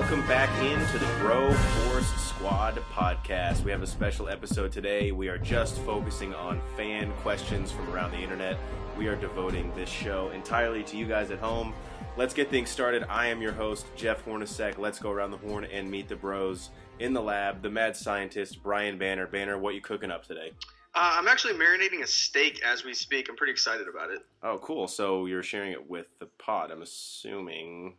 welcome back into the Bro Force Squad podcast. We have a special episode today. We are just focusing on fan questions from around the internet. We are devoting this show entirely to you guys at home. Let's get things started. I am your host, Jeff Hornacek. Let's go around the horn and meet the bros in the lab. The mad scientist, Brian Banner. Banner, what you cooking up today? I'm actually marinating a steak as we speak. I'm pretty excited about it. Oh, cool. So you're sharing it with the pod, I'm assuming.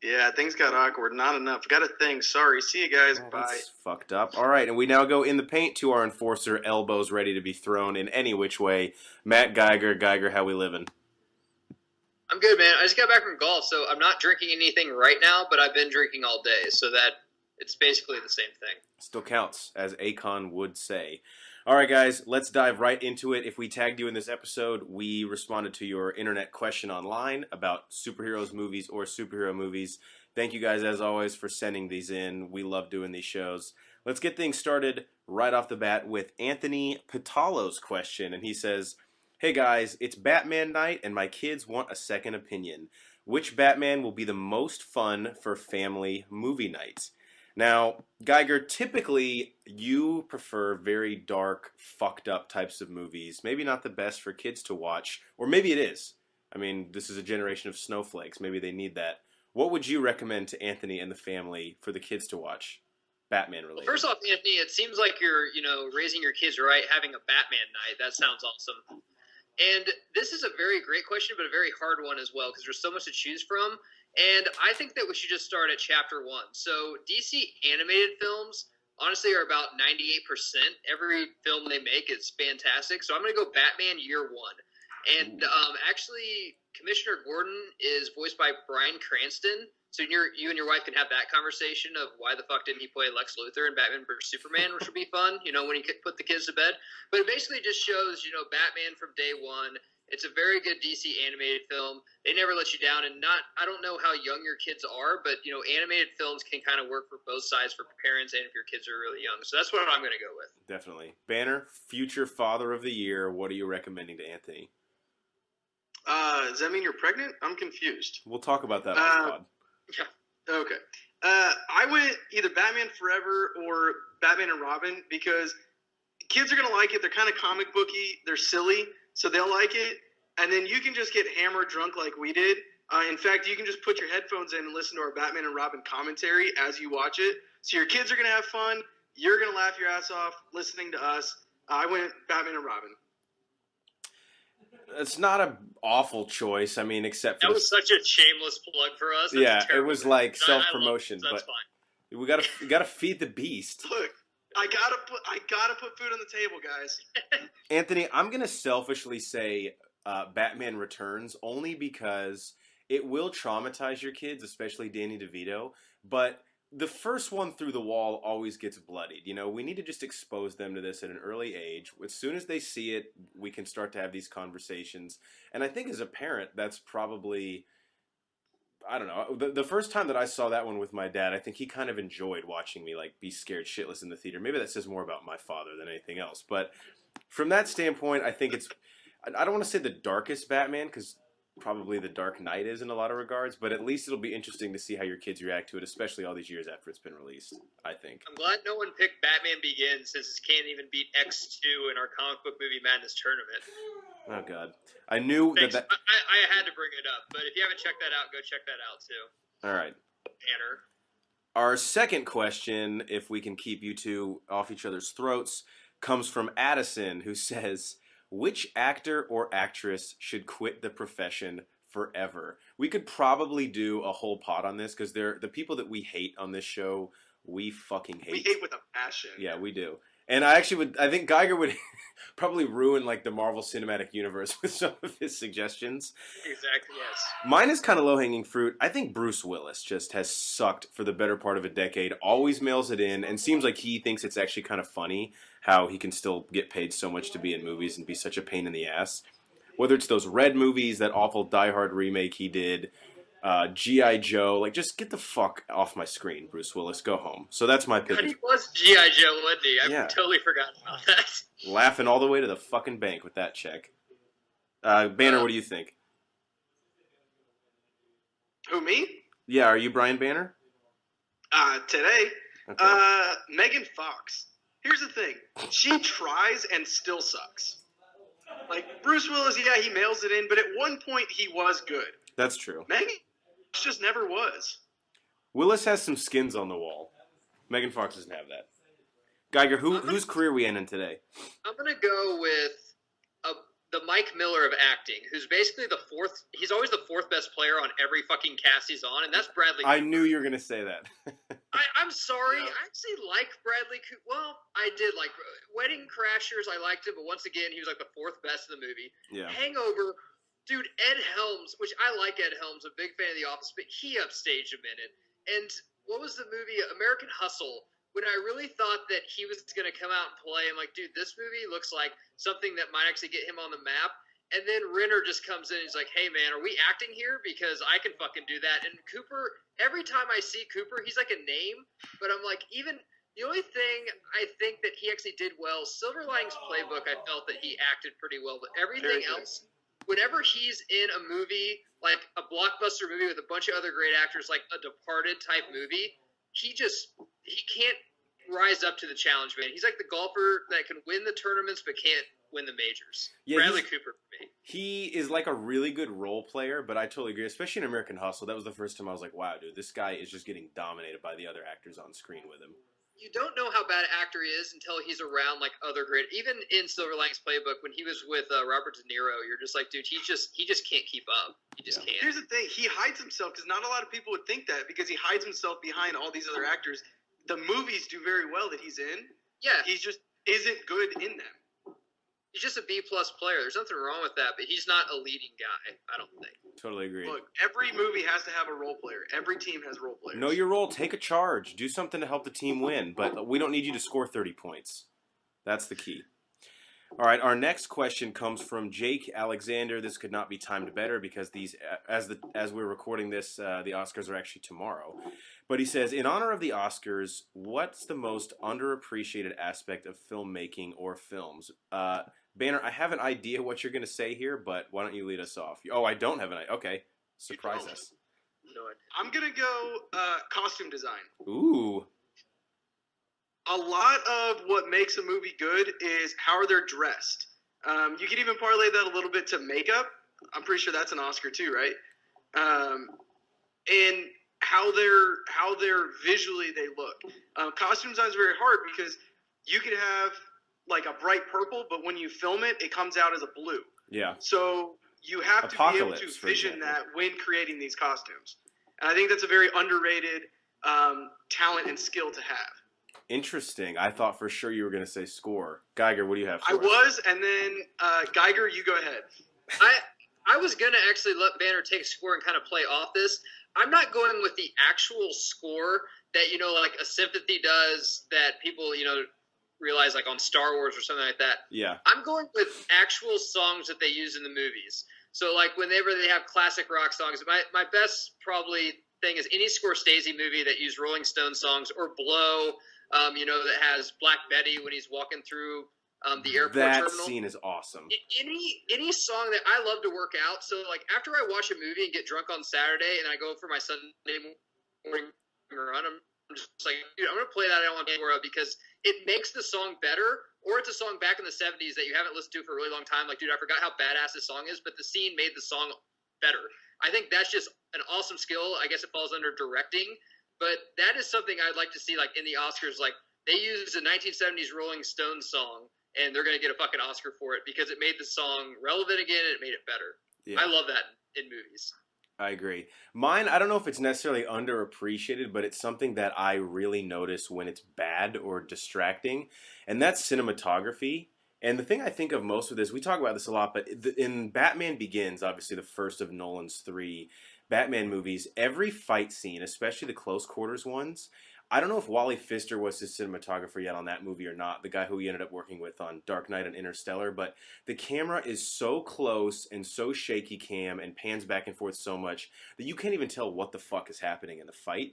Yeah, things got awkward. Not enough. Got a thing. Sorry. See you guys. Bye. That's fucked up. All right, and we now go in the paint to our enforcer, elbows ready to be thrown in any which way. Matt Geiger. Geiger, how we living? I'm good, man. I just got back from golf, so I'm not drinking anything right now, but I've been drinking all day, so that it's basically the same thing. Still counts, as Akon would say. All right, guys, let's dive right into it. If we tagged you in this episode, we responded to your internet question online about superheroes movies or superhero movies. Thank you guys, as always, for sending these in. We love doing these shows. Let's get things started right off the bat with Anthony Pitalo's question, and he says, "Hey guys, it's Batman night, and my kids want a second opinion. Which Batman will be the most fun for family movie nights?" Now, Geiger, typically you prefer very dark, fucked up types of movies. Maybe not the best for kids to watch, or maybe it is. I mean, this is a generation of snowflakes. Maybe they need that. What would you recommend to Anthony and the family for the kids to watch, Batman related? Well, first off, Anthony, it seems like you're, raising your kids right, having a Batman night. That sounds awesome. And this is a very great question, but a very hard one as well, because there's so much to choose from. And I think that we should just start at Chapter 1. So DC animated films, honestly, are about 98%. Every film they make is fantastic. So I'm going to go Batman Year 1. And actually, Commissioner Gordon is voiced by Bryan Cranston. So you and your wife can have that conversation of why the fuck didn't he play Lex Luthor in Batman vs. Superman, which would be fun, when he put the kids to bed. But it basically just shows, Batman from day one. It's a very good DC animated film. They never let you down, and I don't know how young your kids are, but animated films can kind of work for both sides, for parents and if your kids are really young. So that's what I'm going to go with. Definitely. Banner, future father of the year, what are you recommending to Anthony? Does that mean you're pregnant? I'm confused. We'll talk about that on the pod. Yeah. Okay. I went either Batman Forever or Batman and Robin because kids are going to like it. They're kind of comic booky. They're silly. So they'll like it, and then you can just get hammered drunk like we did. In fact, you can just put your headphones in and listen to our Batman and Robin commentary as you watch it. So your kids are going to have fun. You're going to laugh your ass off listening to us. I went Batman and Robin. It's not an awful choice. I mean, except for that was such a shameless plug for us. That's it was like self-promotion. So that's but fine. We gotta feed the beast. Look. I gotta put food on the table, guys. Anthony, I'm gonna selfishly say Batman Returns only because it will traumatize your kids, especially Danny DeVito. But the first one through the wall always gets bloodied. We need to just expose them to this at an early age. As soon as they see it, we can start to have these conversations. And I think as a parent, that's probably, I don't know. The first time that I saw that one with my dad, I think he kind of enjoyed watching me be scared shitless in the theater. Maybe that says more about my father than anything else. But from that standpoint, I think I don't want to say the darkest Batman because probably the Dark Knight is in a lot of regards. But at least it'll be interesting to see how your kids react to it, especially all these years after it's been released, I think. I'm glad no one picked Batman Begins since it can't even beat X2 in our comic book movie madness tournament. Oh, God. I knew that... I had to bring it up, but if you haven't checked that out, go check that out, too. All right. Banner. Our second question, if we can keep you two off each other's throats, comes from Addison, who says, which actor or actress should quit the profession forever? We could probably do a whole pod on this, because they're the people that we hate on this show, we fucking hate. We hate with a passion. Yeah, we do. And I think Geiger would probably ruin the Marvel Cinematic Universe with some of his suggestions. Exactly, yes. Mine is kind of low-hanging fruit. I think Bruce Willis just has sucked for the better part of a decade, always mails it in, and seems like he thinks it's actually kind of funny how he can still get paid so much to be in movies and be such a pain in the ass. Whether it's those Red movies, that awful Die Hard remake he did, G.I. Joe, just get the fuck off my screen, Bruce Willis. Go home. So that's my pick. God, he was G.I. Joe, wasn't he? I totally forgot about that. Laughing all the way to the fucking bank with that check. Banner, what do you think? Who, me? Yeah, are you Brian Banner? Today, Okay. Megan Fox. Here's the thing: she tries and still sucks. Like Bruce Willis, yeah, he mails it in, but at one point he was good. That's true. Megan Fox just never was. Willis has some skins on the wall. Megan Fox doesn't have that. Geiger, whose career we ending today? I'm gonna go with the Mike Miller of acting, who's basically the fourth. He's always the fourth best player on every fucking cast he's on, and that's Bradley I Cooper. knew you were gonna say that. I'm sorry. I actually like Bradley Cooper. Well, I did like Wedding Crashers. I liked him, but once again, he was like the fourth best in the movie. Yeah. Hangover, dude. Ed Helms, which I like Ed Helms, a big fan of The Office, but he upstaged him in it. And what was the movie American Hustle? When I really thought that he was going to come out and play, I'm like, dude, this movie looks like something that might actually get him on the map. And then Renner just comes in and he's like, hey, man, are we acting here? Because I can fucking do that. And Cooper, every time I see Cooper, he's like a name. But I'm like, even the only thing I think that he actually did well, Silver Linings Playbook, I felt that he acted pretty well. But everything else, whenever he's in a movie, like a blockbuster movie with a bunch of other great actors, like a Departed type movie, he can't rise up to the challenge, man. He's like the golfer that can win the tournaments but can't win the majors. Yeah, Bradley Cooper for me. He is like a really good role player, but I totally agree. Especially in American Hustle, that was the first time I was like, wow, dude, this guy is just getting dominated by the other actors on screen with him. You don't know how bad an actor he is until he's around like other great. Even in Silver Linings Playbook, when he was with Robert De Niro, you're just like, dude, he just can't keep up. He just can't. Here's the thing: he hides himself because not a lot of people would think that because he hides himself behind all these other actors. The movies do very well that he's in. Yeah, he just isn't good in them. He's just a B+ player. There's nothing wrong with that, but he's not a leading guy, I don't think. Totally agree. Look, every movie has to have a role player. Every team has role players. Know your role. Take a charge. Do something to help the team win. But we don't need you to score 30 points. That's the key. All right, our next question comes from Jake Alexander. This could not be timed better because these, as we're recording this, the Oscars are actually tomorrow. But he says, in honor of the Oscars, what's the most underappreciated aspect of filmmaking or films? Banner, I have an idea what you're going to say here, but why don't you lead us off? Oh, I don't have an idea. Okay, surprise us. I'm going to go costume design. Ooh. A lot of what makes a movie good is how they're dressed. You could even parlay that a little bit to makeup. I'm pretty sure that's an Oscar too, right? And how they're visually they look. Costume design is very hard because you could have like a bright purple, but when you film it, it comes out as a blue. Yeah. So you have to be able to vision that when creating these costumes. And I think that's a very underrated talent and skill to have. Interesting. I thought for sure you were going to say score. Geiger, what do you have for I us? was, and then Geiger, you go ahead. I was going to actually let Banner take score and kind of play off this. I'm not going with the actual score that, like a Sympathy does that people, realize like on Star Wars or something like that. Yeah. I'm going with actual songs that they use in the movies. So like whenever they have classic rock songs, my best probably thing is any Scorsese movie that used Rolling Stone songs or Blow, that has Black Betty when he's walking through the airport terminal. That scene is awesome. Any song that I love to work out. So like after I watch a movie and get drunk on Saturday and I go for my Sunday morning run, I'm just like, dude, I'm going to play that on Pandora because it makes the song better, or it's a song back in the 70s that you haven't listened to for a really long time. Like, dude, I forgot how badass this song is, but the scene made the song better. I think that's just an awesome skill. I guess it falls under directing, but that is something I'd like to see, like, in the Oscars. Like, they used a 1970s Rolling Stones song, and they're going to get a fucking Oscar for it because it made the song relevant again and it made it better. Yeah. I love that in movies. I agree. Mine, I don't know if it's necessarily underappreciated, but it's something that I really notice when it's bad or distracting, and that's cinematography. And the thing I think of most with this, we talk about this a lot, but in Batman Begins, obviously the first of Nolan's 3 Batman movies, every fight scene, especially the close quarters ones, I don't know if Wally Pfister was his cinematographer yet on that movie or not, the guy who he ended up working with on Dark Knight and Interstellar, but the camera is so close and so shaky cam and pans back and forth so much that you can't even tell what the fuck is happening in the fight.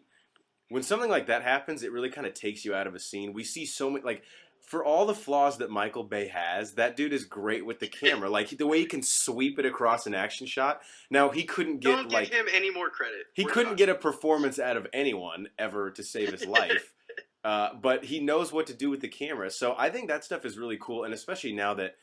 When something like that happens, it really kind of takes you out of a scene. We see so many, like, for all the flaws that Michael Bay has, that dude is great with the camera. Like the way he can sweep it across an action shot. Now he couldn't get Don't give him any more credit. He couldn't get a performance out of anyone ever to save his life. But he knows what to do with the camera. So I think that stuff is really cool, and especially now that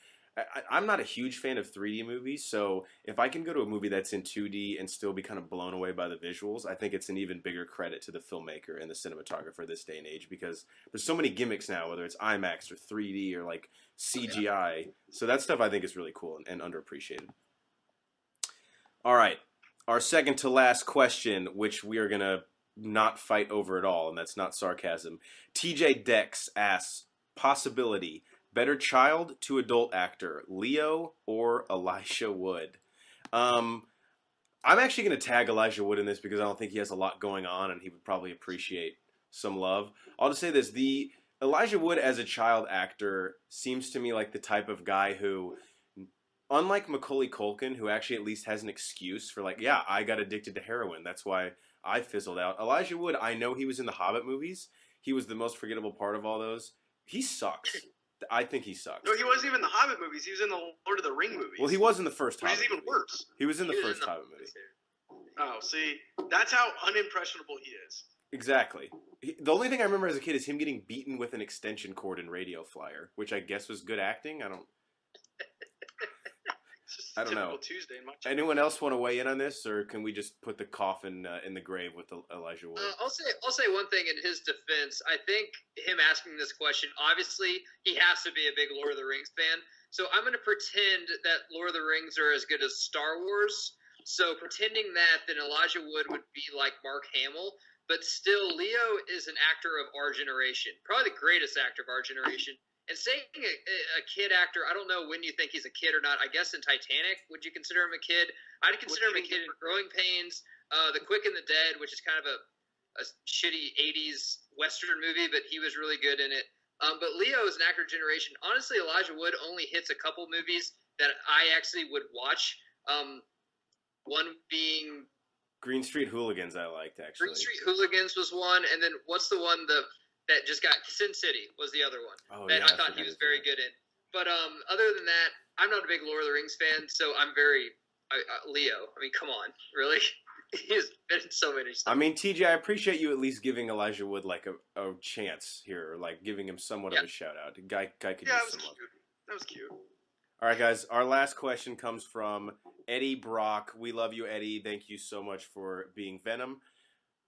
I'm not a huge fan of 3D movies, so if I can go to a movie that's in 2D and still be kind of blown away by the visuals, I think it's an even bigger credit to the filmmaker and the cinematographer this day and age, because there's so many gimmicks now, whether it's IMAX or 3D or like CGI. So that stuff I think is really cool and underappreciated. All right, our second to last question, which we are going to not fight over at all, and that's not sarcasm. TJ Dex asks, possibility, better child to adult actor, Leo or Elijah Wood? I'm actually going to tag Elijah Wood in this because I don't think he has a lot going on and he would probably appreciate some love. I'll just say this. The Elijah Wood as a child actor seems to me like the type of guy who, unlike Macaulay Culkin, who actually at least has an excuse for like, yeah, I got addicted to heroin. That's why I fizzled out. Elijah Wood, I know he was in the Hobbit movies. He was the most forgettable part of all those. He sucks. I think he sucks. No, he wasn't even in the Hobbit movies. He was in the Lord of the Ring movies. Well, he was in the first Hobbit. Which is even worse. He was in the first Hobbit movie. Oh, see, that's how unimpressionable he is. Exactly. The only thing I remember as a kid is him getting beaten with an extension cord in Radio Flyer, which I guess was good acting. I don't know. Tuesday in my Anyone else want to weigh in on this, or can we just put the coffin in the grave with Elijah Wood? I'll say one thing in his defense. I think him asking this question, obviously, he has to be a big Lord of the Rings fan. So I'm going to pretend that Lord of the Rings are as good as Star Wars. So pretending that, then Elijah Wood would be like Mark Hamill. But still, Leo is an actor of our generation, probably the greatest actor of our generation. And saying a kid actor, I don't know when you think he's a kid or not. I guess in Titanic, would you consider him a kid? I'd consider him a kid in Growing Pains, The Quick and the Dead, which is kind of a shitty 80s Western movie, but he was really good in it. But Leo is an actor generation. Honestly, Elijah Wood only hits a couple movies that I actually would watch. One being Green Street Hooligans, I liked, actually. Green Street Hooligans was one, and then what's the one that just got Sin City was the other one that I thought he was very good in. But other than that, I'm not a big Lord of the Rings fan, so I'm very Leo. I mean, come on, really? He's been in so many stuff. I mean, TJ, I appreciate you at least giving Elijah Wood like a chance here, or like giving him somewhat of a shout out. Guy could use some love. That was cute. All right, guys. Our last question comes from Eddie Brock. We love you, Eddie. Thank you so much for being Venom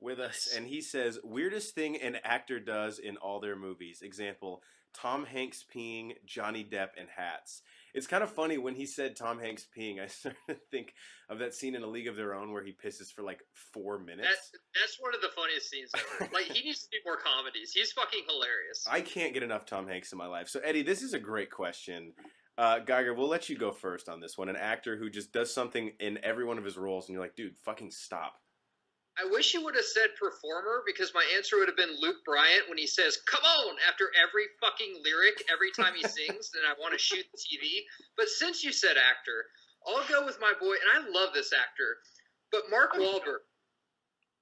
with us. And he says, weirdest thing an actor does in all their movies. Example, Tom Hanks peeing, Johnny Depp in hats. It's kind of funny when he said Tom Hanks peeing, I started to think of that scene in A League of Their Own where he pisses for like 4 minutes. That's one of the funniest scenes ever. Like, he needs to do more comedies. He's fucking hilarious. I can't get enough Tom Hanks in my life. So, Eddie, this is a great question. Geiger, we'll let you go first on this one. An actor who just does something in every one of his roles, and you're like, dude, fucking stop. I wish you would have said performer, because my answer would have been Luke Bryant when he says, come on, after every fucking lyric, every time he sings, then I want to shoot the TV. But since you said actor, I'll go with my boy, and I love this actor, but Mark Wahlberg.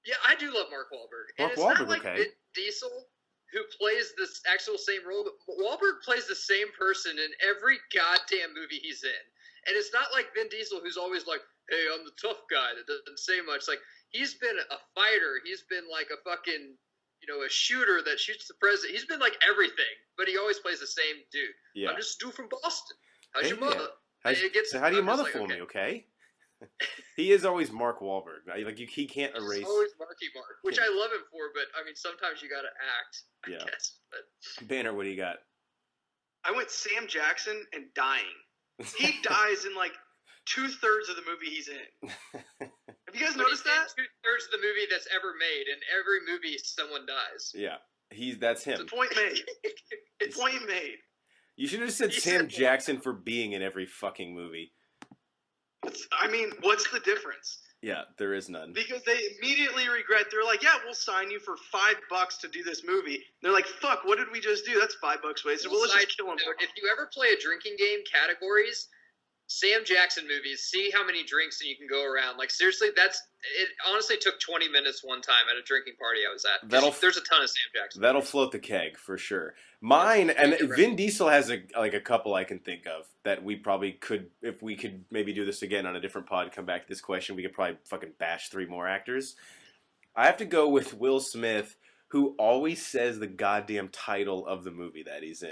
Yeah, I do love Mark Wahlberg. And it's not like Vin Diesel, who plays this actual same role, but Wahlberg plays the same person in every goddamn movie he's in. And it's not like Vin Diesel, who's always like, hey, I'm the tough guy that doesn't say much. Like, he's been a fighter. He's been like a fucking, a shooter that shoots the president. He's been like everything, but he always plays the same dude. Yeah. I'm just a dude from Boston. How's your mother? So how do you mother for me, okay? He is always Mark Wahlberg. Like, he can't erase. He's always Marky Mark, which I love him for, but, I mean, sometimes you gotta act, I guess. But. Banner, what do you got? I went Sam Jackson and dying. He dies in, like, 2/3 of the movie he's in. Have you guys noticed that? 2/3 of the movie that's ever made. In every movie, someone dies. Yeah, that's him. It's a point made. Point made. You should have said Sam Jackson for being in every fucking movie. I mean, what's the difference? Yeah, there is none. Because they immediately regret. They're like, yeah, we'll sign you for $5 to do this movie. And they're like, fuck, what did we just do? That's $5 wasted. Well, let's just kill him. If you ever play a drinking game, categories, Sam Jackson movies. See how many drinks you can go around. Like seriously, it. Honestly, took 20 minutes one time at a drinking party I was at. There's a ton of Sam Jackson. That'll float the keg for sure. Mine and Vin Diesel has a couple I can think of that we probably could, if we could maybe do this again on a different pod. Come back to this question, we could probably fucking bash 3 more actors. I have to go with Will Smith, who always says the goddamn title of the movie that he's in.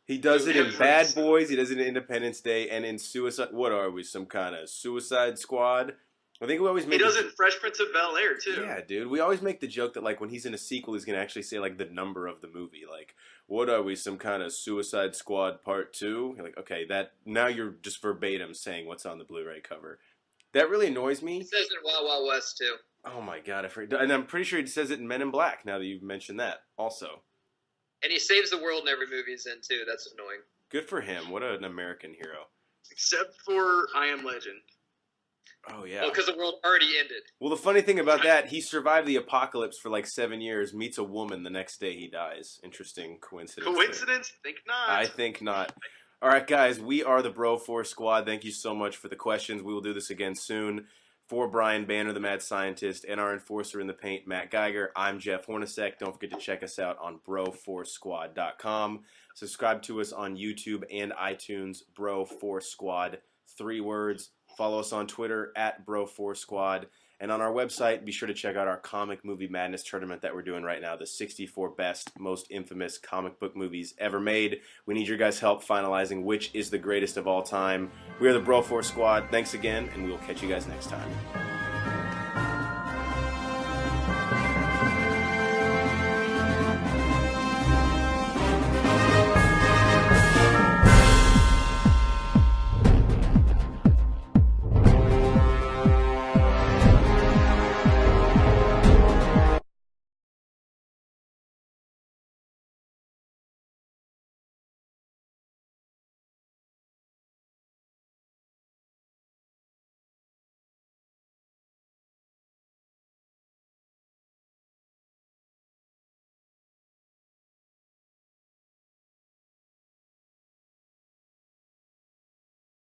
He does it in Bad Boys, he does it in Independence Day, and in Suicide. What are we? Some kind of Suicide Squad? I think we always make. He does it in Fresh Prince of Bel-Air too. Yeah, dude. We always make the joke that like when he's in a sequel, he's gonna actually say like the number of the movie. Like, what are we? Some kind of Suicide Squad Part 2? You're like, okay, that now you're just verbatim saying what's on the Blu-ray cover. That really annoys me. He says it in Wild Wild West too. Oh my god, I forgot. And I'm pretty sure he says it in Men in Black. Now that you've mentioned that, also. And he saves the world in every movie he's in too. That's annoying. Good for him. What an American hero. Except for I Am Legend. Oh, yeah. Well, because the world already ended. Well, the funny thing about that, he survived the apocalypse for like 7 years, meets a woman, the next day he dies. Interesting coincidence. Coincidence? Think not. I think not. All right, guys, we are the Bro Force Squad. Thank you so much for the questions. We will do this again soon. For Brian Banner, the Mad Scientist, and our enforcer in the paint, Matt Geiger, I'm Jeff Hornacek. Don't forget to check us out on broforcesquad.com. Subscribe to us on YouTube and iTunes, Bro Force Squad, 3 words. Follow us on Twitter at Bro4Squad. And on our website, be sure to check out our Comic Movie Madness tournament that we're doing right now, the 64 best, most infamous comic book movies ever made. We need your guys' help finalizing which is the greatest of all time. We are the Bro4 Squad. Thanks again, and we will catch you guys next time.